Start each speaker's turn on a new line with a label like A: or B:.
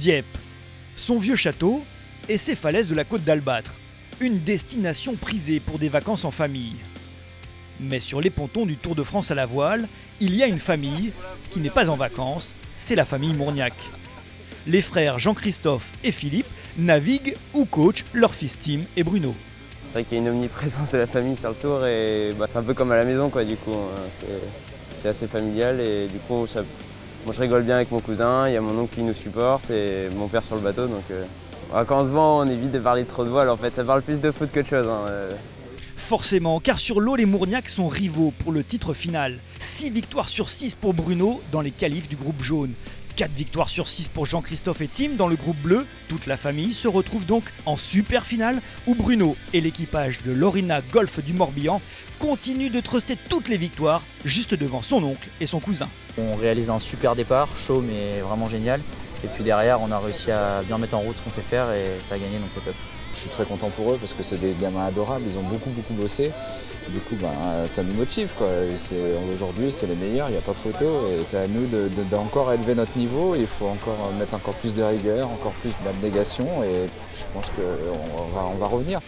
A: Dieppe, son vieux château et ses falaises de la côte d'Albâtre. Une destination prisée pour des vacances en famille. Mais sur les pontons du Tour de France à la voile, il y a une famille qui n'est pas en vacances, c'est la famille Mourniac. Les frères Jean-Christophe et Philippe naviguent ou coachent leur fils Tim et Bruno.
B: C'est vrai qu'il y a une omniprésence de la famille sur le Tour et c'est un peu comme à la maison quoi, du coup. C'est assez familial et du coup moi je rigole bien avec mon cousin, il y a mon oncle qui nous supporte et mon père sur le bateau. Donc quand on se voit on évite de parler trop de voile en fait, ça parle plus de foot qu'autre chose.
A: Forcément, car sur l'eau, les Mourniac sont rivaux pour le titre final. 6 victoires sur 6 pour Bruno dans les qualifs du groupe jaune. 4 victoires sur 6 pour Jean-Christophe et Tim dans le groupe bleu. Toute la famille se retrouve donc en super finale où Bruno et l'équipage de l'Orina Golf du Morbihan continuent de truster toutes les victoires juste devant son oncle et son cousin.
C: On réalise un super départ, chaud mais vraiment génial. Et puis derrière, on a réussi à bien mettre en route ce qu'on sait faire et ça a gagné, donc c'est top.
D: Je suis très content pour eux parce que c'est des gamins adorables, ils ont beaucoup bossé. Du coup, ça nous motive, quoi. Aujourd'hui, c'est les meilleurs, il n'y a pas photo. Et c'est à nous d'encore élever notre niveau. Il faut encore mettre encore plus de rigueur, encore plus d'abnégation. Et je pense qu'on va revenir.